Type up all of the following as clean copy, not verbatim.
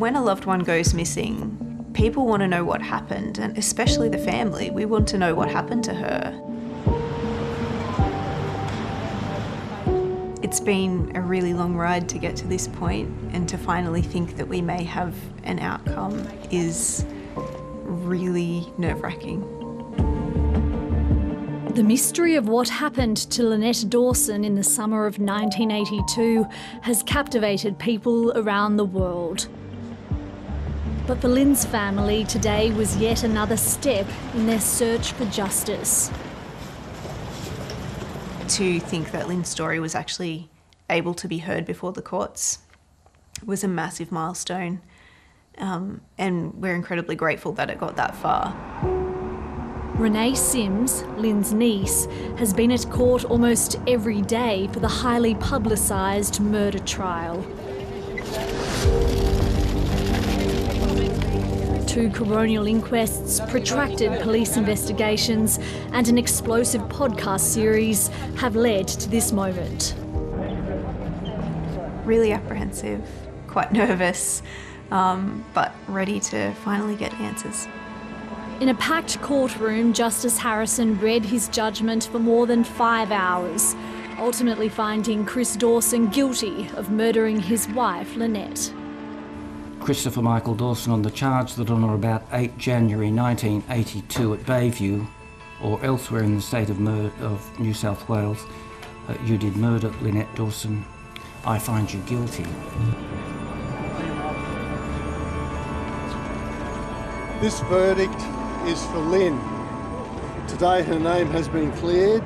When a loved one goes missing, people want to know what happened, and especially the family. We want to know what happened to her. It's been a really long ride to get to this point, and to finally think that we may have an outcome is really nerve-wracking. The mystery of what happened to Lynette Dawson in the summer of 1982 has captivated people around the world. But for Lynn's family, today was yet another step in their search for justice. To think that Lynn's story was actually able to be heard before the courts was a massive milestone, and we're incredibly grateful that it got that far. Renee Sims, Lynn's niece, has been at court almost every day for the highly publicised murder trial. 2 coronial inquests, protracted police investigations and an explosive podcast series have led to this moment. Really apprehensive, quite nervous, but ready to finally get answers. In a packed courtroom, Justice Harrison read his judgment for more than 5 hours, ultimately finding Chris Dawson guilty of murdering his wife, Lynette. Christopher Michael Dawson on the charge that on or about 8 January 1982 at Bayview or elsewhere in the state of New South Wales, you did murder Lynette Dawson. I find you guilty. This verdict is for Lynn. Today her name has been cleared.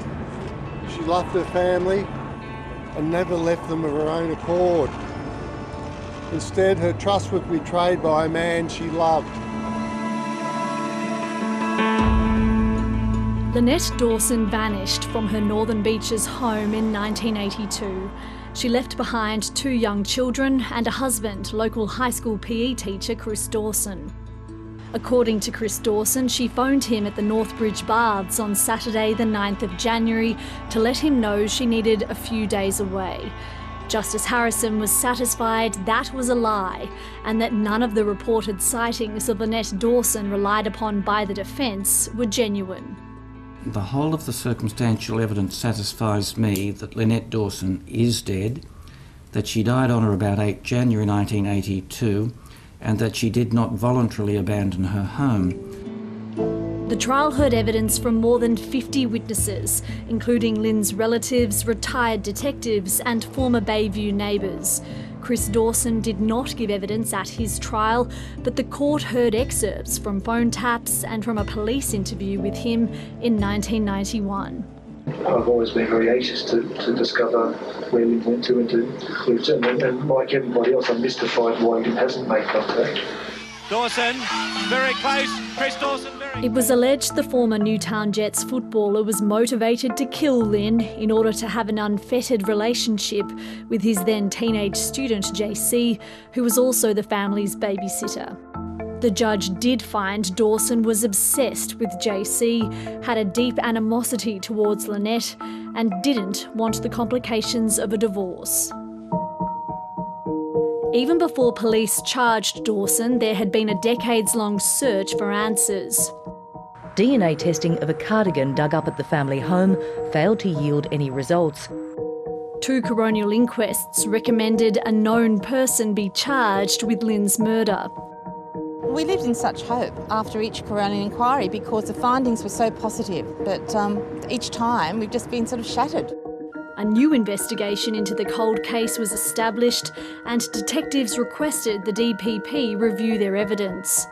She loved her family and never left them of her own accord. Instead, her trust was betrayed by a man she loved. Lynette Dawson vanished from her Northern Beaches home in 1982. She left behind 2 young children and a husband, local high school PE teacher Chris Dawson. According to Chris Dawson, she phoned him at the Northbridge Baths on Saturday the 9th of January to let him know she needed a few days away. Justice Harrison was satisfied that was a lie and that none of the reported sightings of Lynette Dawson relied upon by the defence were genuine. The whole of the circumstantial evidence satisfies me that Lynette Dawson is dead, that she died on or about 8 January 1982, and that she did not voluntarily abandon her home. The trial heard evidence from more than 50 witnesses, including Lynn's relatives, retired detectives and former Bayview neighbours. Chris Dawson did not give evidence at his trial, but the court heard excerpts from phone taps and from a police interview with him in 1991. I've always been very anxious to discover where Lynn went to and like everybody else, I'm mystified why Lynn hasn't made contact. Dawson, very close. Chris Dawson, very... It was alleged the former Newtown Jets footballer was motivated to kill Lynn in order to have an unfettered relationship with his then teenage student JC, who was also the family's babysitter. The judge did find Dawson was obsessed with JC, had a deep animosity towards Lynette, and didn't want the complications of a divorce. Even before police charged Dawson, there had been a decades-long search for answers. DNA testing of a cardigan dug up at the family home failed to yield any results. 2 coronial inquests recommended a known person be charged with Lynn's murder. We lived in such hope after each coronial inquiry because the findings were so positive, but each time we've just been sort of shattered. A new investigation into the cold case was established and detectives requested the DPP review their evidence.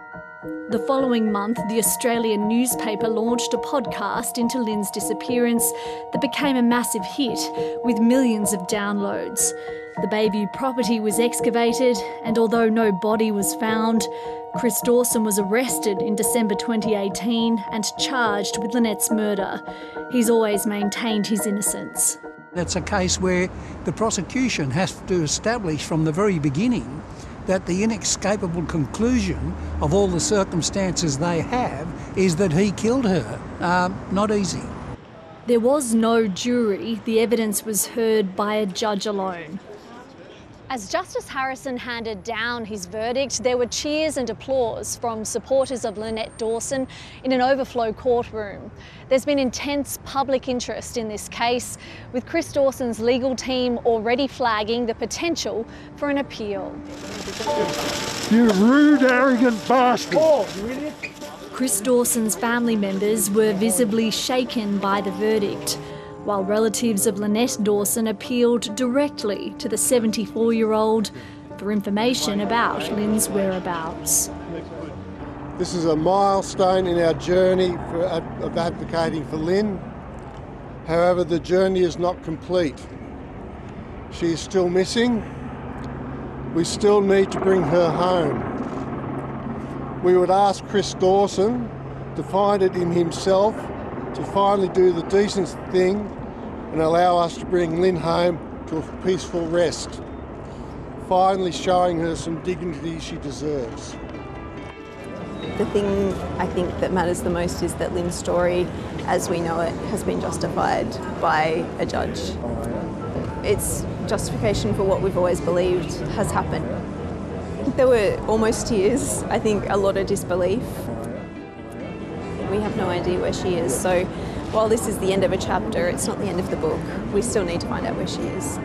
The following month, the Australian newspaper launched a podcast into Lynn's disappearance that became a massive hit with millions of downloads. The Bayview property was excavated, and although no body was found, Chris Dawson was arrested in December 2018 and charged with Lynette's murder. He's always maintained his innocence. It's a case where the prosecution has to establish from the very beginning that the inescapable conclusion of all the circumstances they have is that he killed her. Not easy. There was no jury. The evidence was heard by a judge alone. As Justice Harrison handed down his verdict, there were cheers and applause from supporters of Lynette Dawson in an overflow courtroom. There's been intense public interest in this case, with Chris Dawson's legal team already flagging the potential for an appeal. You rude, arrogant bastard! Chris Dawson's family members were visibly shaken by the verdict, while relatives of Lynette Dawson appealed directly to the 74-year-old for information about Lynn's whereabouts. This is a milestone in our journey of advocating for Lynn. However, the journey is not complete. She is still missing. We still need to bring her home. We would ask Chris Dawson to find it in himself to finally do the decent thing and allow us to bring Lynn home to a peaceful rest, finally showing her some dignity she deserves. The thing I think that matters the most is that Lynn's story, as we know it, has been justified by a judge. It's justification for what we've always believed has happened. There were almost tears, I think a lot of disbelief. We have no idea where she is, so while this is the end of a chapter, it's not the end of the book. We still need to find out where she is.